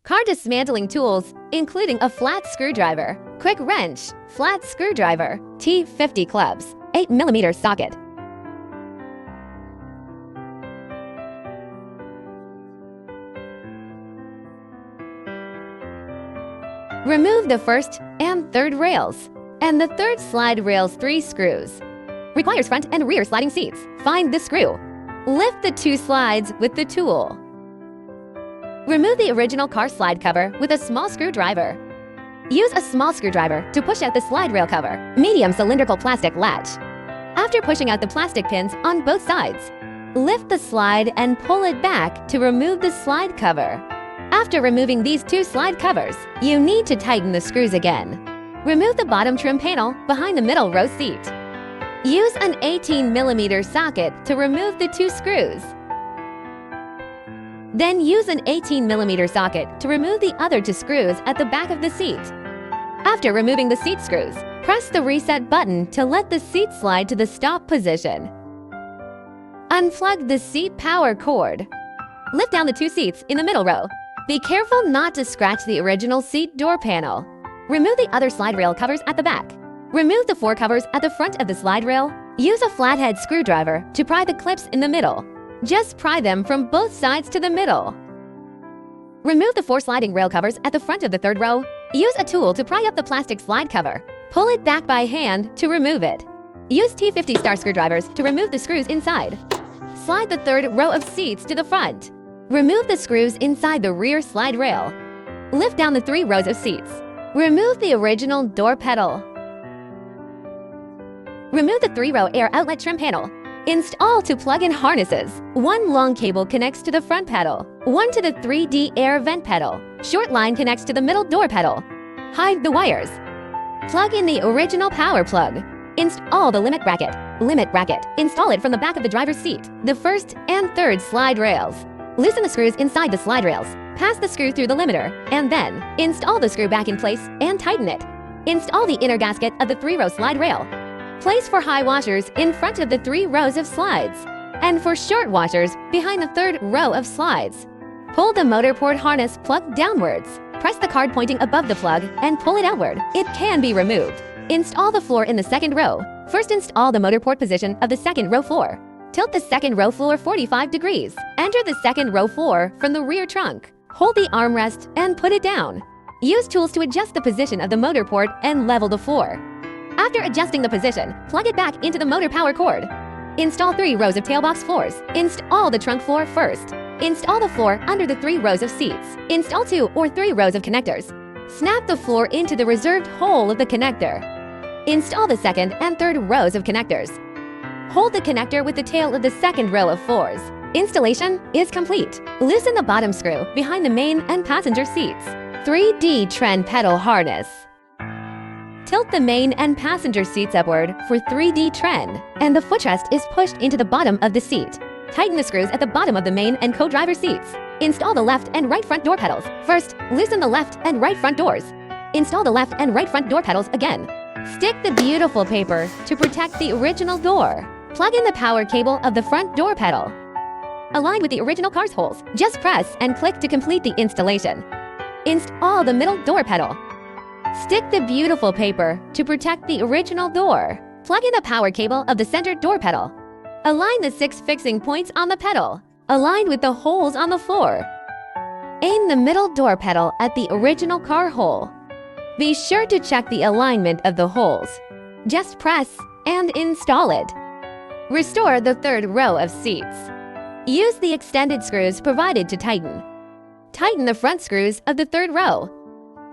Car dismantling tools, including a flat screwdriver, quick wrench, flat screwdriver, T50 clubs, 8mm socket. Remove the first and third rails, and the third slide rail's 3 screws. Requires front and rear sliding seats. Find the screw. Lift the 2 slides with the tool. Remove the original car slide cover with a small screwdriver. Use a small screwdriver to push out the slide rail cover, medium cylindrical plastic latch. After pushing out the plastic pins on both sides, lift the slide and pull it back to remove the slide cover. After removing these 2 slide covers, you need to tighten the screws again. Remove the bottom trim panel behind the middle row seat. Use an 18mm socket to remove the 2 screws. Then use an 18mm socket to remove the other 2 screws at the back of the seat. After removing the seat screws, press the reset button to let the seat slide to the stop position. Unplug the seat power cord. Lift down the 2 seats in the middle row. Be careful not to scratch the original seat door panel. Remove the other slide rail covers at the back. Remove the 4 covers at the front of the slide rail. Use a flathead screwdriver to pry the clips in the middle. Just pry them from both sides to the middle. Remove the 4 sliding rail covers at the front of the third row. Use a tool to pry up the plastic slide cover. Pull it back by hand to remove it. Use T50 star screwdrivers to remove the screws inside. Slide the third row of seats to the front. Remove the screws inside the rear slide rail. Lift down the 3 rows of seats. Remove the original door pedal. Remove the 3-row air outlet trim panel. Install 2 plug-in harnesses. 1 long cable connects to the front pedal. 1 to the 3D air vent pedal. Short line connects to the middle door pedal. Hide the wires. Plug in the original power plug. Install the limit bracket. Install it from the back of the driver's seat, the first and third slide rails. Loosen the screws inside the slide rails. Pass the screw through the limiter, and then install the screw back in place and tighten it. Install the inner gasket of the 3-row slide rail. Place for high washers in front of the 3 rows of slides, and for short washers behind the 3rd row of slides. Pull the motor port harness plug downwards. Press the card pointing above the plug and pull it outward. It can be removed. Install the floor in the 2nd row. First, install the motor port position of the 2nd row floor. Tilt the 2nd row floor 45 degrees. Enter the 2nd row floor from the rear trunk. Hold the armrest and put it down. Use tools to adjust the position of the motor port and level the floor. After adjusting the position, plug it back into the motor power cord. Install 3 rows of tailbox floors. Install the trunk floor first. Install the floor under the 3 rows of seats. Install 2 or 3 rows of connectors. Snap the floor into the reserved hole of the connector. Install the 2nd and 3rd rows of connectors. Hold the connector with the tail of the 2nd row of floors. Installation is complete. Loosen the bottom screw behind the main and passenger seats. 3D trend pedal harness. Tilt the main and passenger seats upward for 3D trend, and the footrest is pushed into the bottom of the seat. Tighten the screws at the bottom of the main and co-driver seats. Install the left and right front door pedals. First, loosen the left and right front doors. Install the left and right front door pedals again. Stick the beautiful paper to protect the original door. Plug in the power cable of the front door pedal. Align with the original car's holes. Just press and click to complete the installation. Install the middle door pedal. Stick the beautiful paper to protect the original door. Plug in the power cable of the center door pedal. Align the 6 fixing points on the pedal, aligned with the holes on the floor. Aim the middle door pedal at the original car hole. Be sure to check the alignment of the holes. Just press and install it. Restore the 3rd row of seats. Use the extended screws provided to tighten. Tighten the front screws of the 3rd row.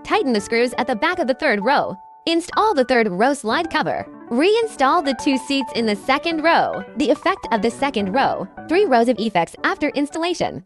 Tighten the screws at the back of the 3rd row. Install the 3rd row slide cover. Reinstall the 2 seats in the 2nd row. The effect of the 2nd row. 3 rows of effects after installation.